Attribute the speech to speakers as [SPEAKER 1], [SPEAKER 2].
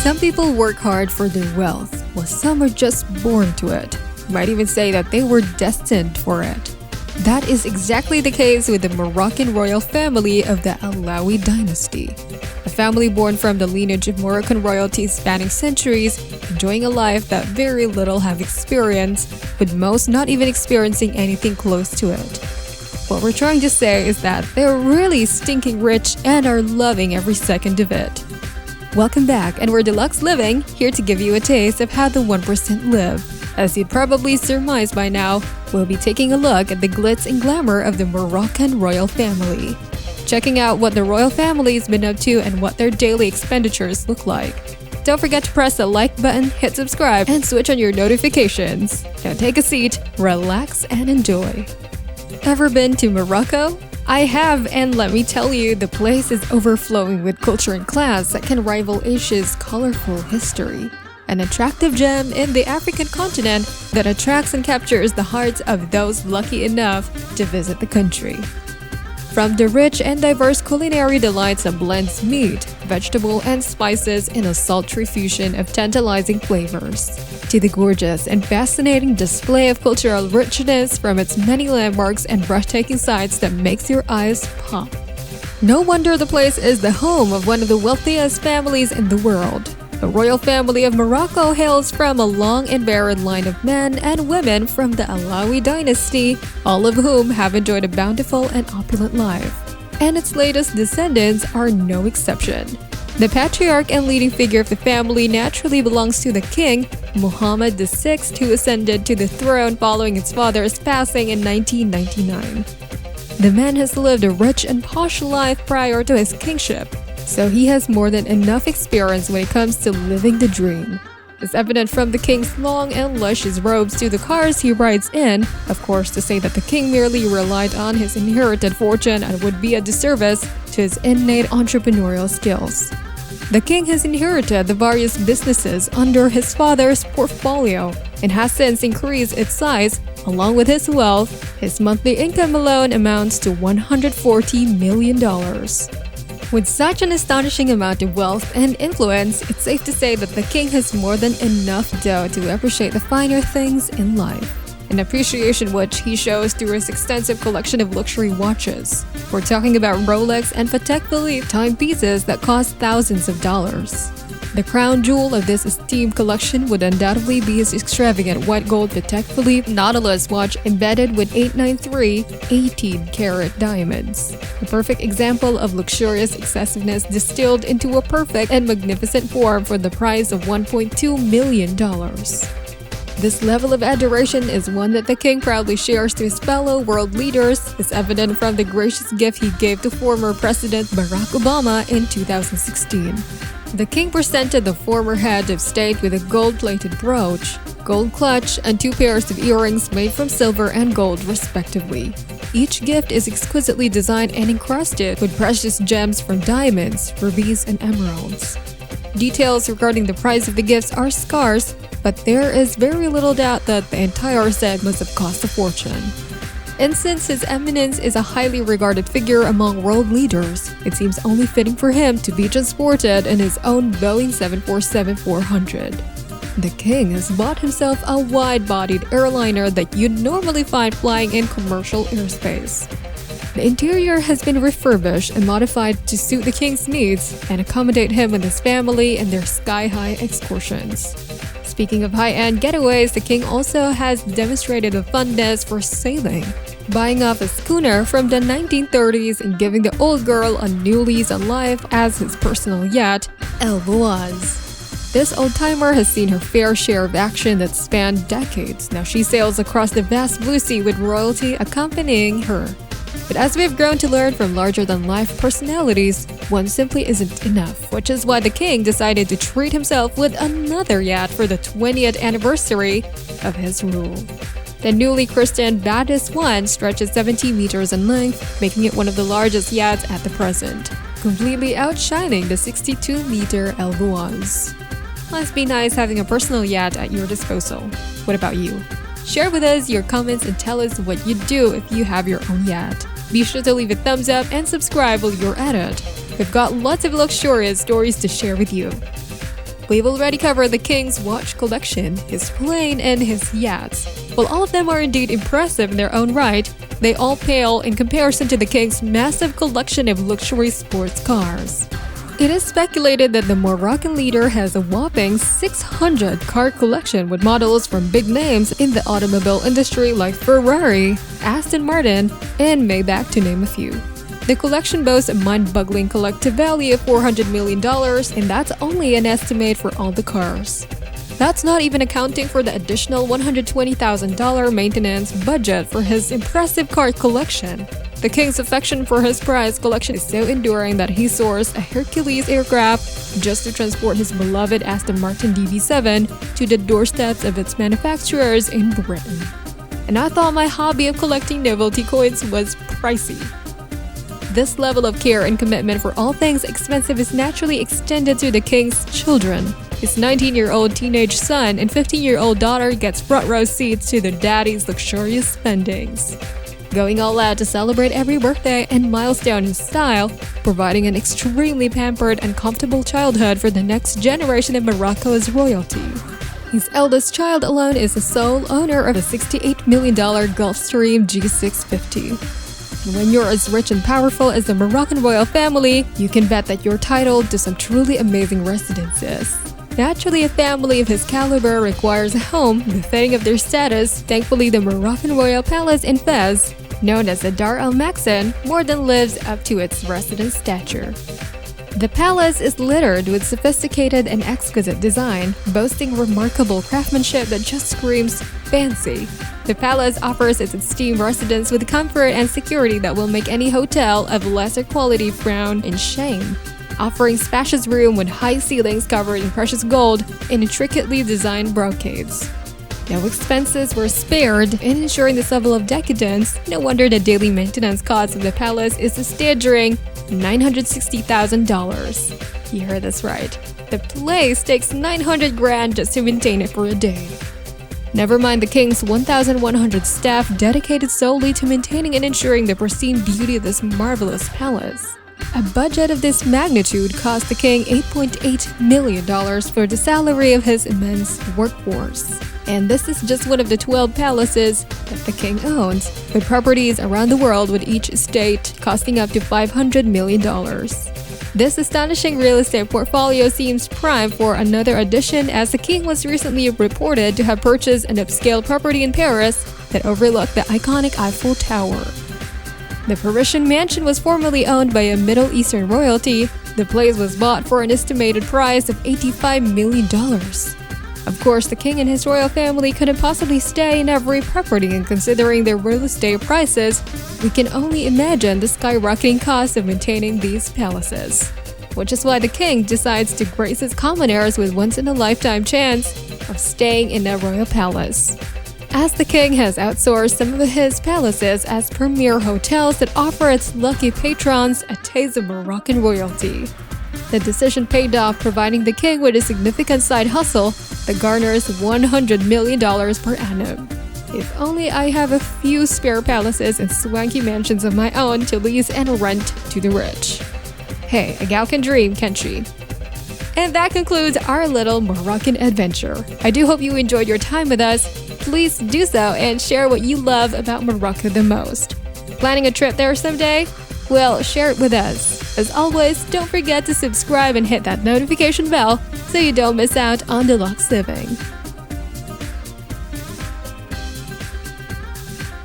[SPEAKER 1] Some people work hard for their wealth, while some are just born to it. You might even say that they were destined for it. That is exactly the case with the Moroccan royal family of the ALAWI dynasty. A family born from the lineage of Moroccan royalty spanning centuries, enjoying a life that very little have experienced, with most not even experiencing anything close to it. What we're trying to say is that they're really stinking rich and are loving every second of it. Welcome back, and we're Deluxe Living, here to give you a taste of how the 1% live. As you'd probably surmise by now, we'll be taking a look at the glitz and glamour of the Moroccan royal family. Checking out what the royal family's been up to and what their daily expenditures look like. Don't forget to press the like button, hit subscribe, and switch on your notifications. Now take a seat, relax, and enjoy. Ever been to Morocco? I have, and let me tell you, the place is overflowing with culture and class that can rival Asia's colorful history. An attractive gem in the African continent that attracts and captures the hearts of those lucky enough to visit the country. From the rich and diverse culinary delights that blends meat, vegetable, and spices in a sultry fusion of tantalizing flavors, to the gorgeous and fascinating display of cultural richness from its many landmarks and breathtaking sights that makes your eyes pop. No wonder the place is the home of one of the wealthiest families in the world. The royal family of Morocco hails from a long and varied line of men and women from the ALAWI dynasty, all of whom have enjoyed a bountiful and opulent life. And its latest descendants are no exception. The patriarch and leading figure of the family naturally belongs to the king, Mohammed VI, who ascended to the throne following his father's passing in 1999. The man has lived a rich and posh life prior to his kingship, so he has more than enough experience when it comes to living the dream. It's evident from the king's long and luscious robes to the cars he rides in. Of course, to say that the king merely relied on his inherited fortune and would be a disservice to his innate entrepreneurial skills. The king has inherited the various businesses under his father's portfolio and has since increased its size. Along with his wealth, his monthly income alone amounts to $140 million. With such an astonishing amount of wealth and influence, it's safe to say that the king has more than enough dough to appreciate the finer things in life, an appreciation which he shows through his extensive collection of luxury watches. We're talking about Rolex and Patek Philippe timepieces that cost thousands of dollars. The crown jewel of this esteemed collection would undoubtedly be his extravagant white gold Patek Philippe Nautilus watch embedded with 893 18-karat diamonds. The perfect example of luxurious excessiveness distilled into a perfect and magnificent form for the price of $1.2 million. This level of adoration is one that the king proudly shares to his fellow world leaders, is evident from the gracious gift he gave to former President Barack Obama in 2016. The king presented the former head of state with a gold-plated brooch, gold clutch, and 2 pairs of earrings made from silver and gold respectively. Each gift is exquisitely designed and encrusted with precious gems from diamonds, rubies, and emeralds. Details regarding the price of the gifts are scarce, but there is very little doubt that the entire set must have cost a fortune. And since His Eminence is a highly regarded figure among world leaders, it seems only fitting for him to be transported in his own Boeing 747-400. The king has bought himself a wide-bodied airliner that you'd normally find flying in commercial airspace. The interior has been refurbished and modified to suit the king's needs and accommodate him and his family in their sky-high excursions. Speaking of high-end getaways, the king also has demonstrated a fondness for sailing, buying off a schooner from the 1930s and giving the old girl a new lease on life as his personal yacht, ALAWI. This old-timer has seen her fair share of action that spanned decades. Now she sails across the vast blue sea with royalty accompanying her. But as we've grown to learn from larger-than-life personalities, one simply isn't enough, which is why the king decided to treat himself with another yacht for the 20th anniversary of his rule. The newly christened Baddest One stretches 17 meters in length, making it one of the largest yachts at the present, completely outshining the 62-meter ALAWI. Must be nice having a personal yacht at your disposal. What about you? Share with us your comments and tell us what you'd do if you have your own yacht. Be sure to leave a thumbs up and subscribe while you're at it. We've got lots of luxurious stories to share with you. We've already covered the king's watch collection, his plane, and his yachts. While all of them are indeed impressive in their own right, they all pale in comparison to the king's massive collection of luxury sports cars. It is speculated that the Moroccan leader has a whopping 600 car collection with models from big names in the automobile industry like Ferrari, Aston Martin, and Maybach, to name a few. The collection boasts a mind-boggling collective value of $400 million, and that's only an estimate for all the cars. That's not even accounting for the additional $120,000 maintenance budget for his impressive car collection. The king's affection for his prize collection is so enduring that he soars a Hercules aircraft just to transport his beloved Aston Martin DB7 to the doorsteps of its manufacturers in Britain. And I thought my hobby of collecting novelty coins was pricey. This level of care and commitment for all things expensive is naturally extended to the king's children. His 19-year-old teenage son and 15-year-old daughter gets front-row seats to their daddy's luxurious spendings, going all out to celebrate every birthday and milestone in style, providing an extremely pampered and comfortable childhood for the next generation of Morocco's royalty. His eldest child alone is the sole owner of a $68 million Gulfstream G650. When you're as rich and powerful as the Moroccan royal family, you can bet that you're titled to some truly amazing residences. Naturally, a family of his caliber requires a home befitting of their status. Thankfully, the Moroccan Royal Palace in Fez, known as the Dar Al Maksen, more than lives up to its resident stature. The palace is littered with sophisticated and exquisite design, boasting remarkable craftsmanship that just screams fancy. The palace offers its esteemed residents with comfort and security that will make any hotel of lesser quality frown in shame, offering spacious room with high ceilings covered in precious gold and intricately designed brocades. No expenses were spared in ensuring this level of decadence. No wonder the daily maintenance cost of the palace is a staggering $960,000. You heard this right. The place takes $900,000 just to maintain it for a day. Never mind the king's 1,100 staff dedicated solely to maintaining and ensuring the pristine beauty of this marvelous palace. A budget of this magnitude cost the king $8.8 million for the salary of his immense workforce. And this is just one of the 12 palaces that the king owns, with properties around the world with each estate costing up to $500 million. This astonishing real estate portfolio seems prime for another addition, as the king was recently reported to have purchased an upscale property in Paris that overlooked the iconic Eiffel Tower. The Parisian mansion was formerly owned by a Middle Eastern royalty. The place was bought for an estimated price of $85 million. Of course, the king and his royal family couldn't possibly stay in every property, and considering their real estate prices, we can only imagine the skyrocketing cost of maintaining these palaces. Which is why the king decides to grace his commoners with once-in-a-lifetime chance of staying in a royal palace, as the king has outsourced some of his palaces as premier hotels that offer its lucky patrons a taste of Moroccan royalty. The decision paid off, providing the king with a significant side hustle that garners $100 million per annum. If only I have a few spare palaces and swanky mansions of my own to lease and rent to the rich. Hey, a gal can dream, can't she? And that concludes our little Moroccan adventure. I do hope you enjoyed your time with us. Please do so and share what you love about Morocco the most. Planning a trip there someday? Well, share it with us. As always, don't forget to subscribe and hit that notification bell so you don't miss out on deluxe living.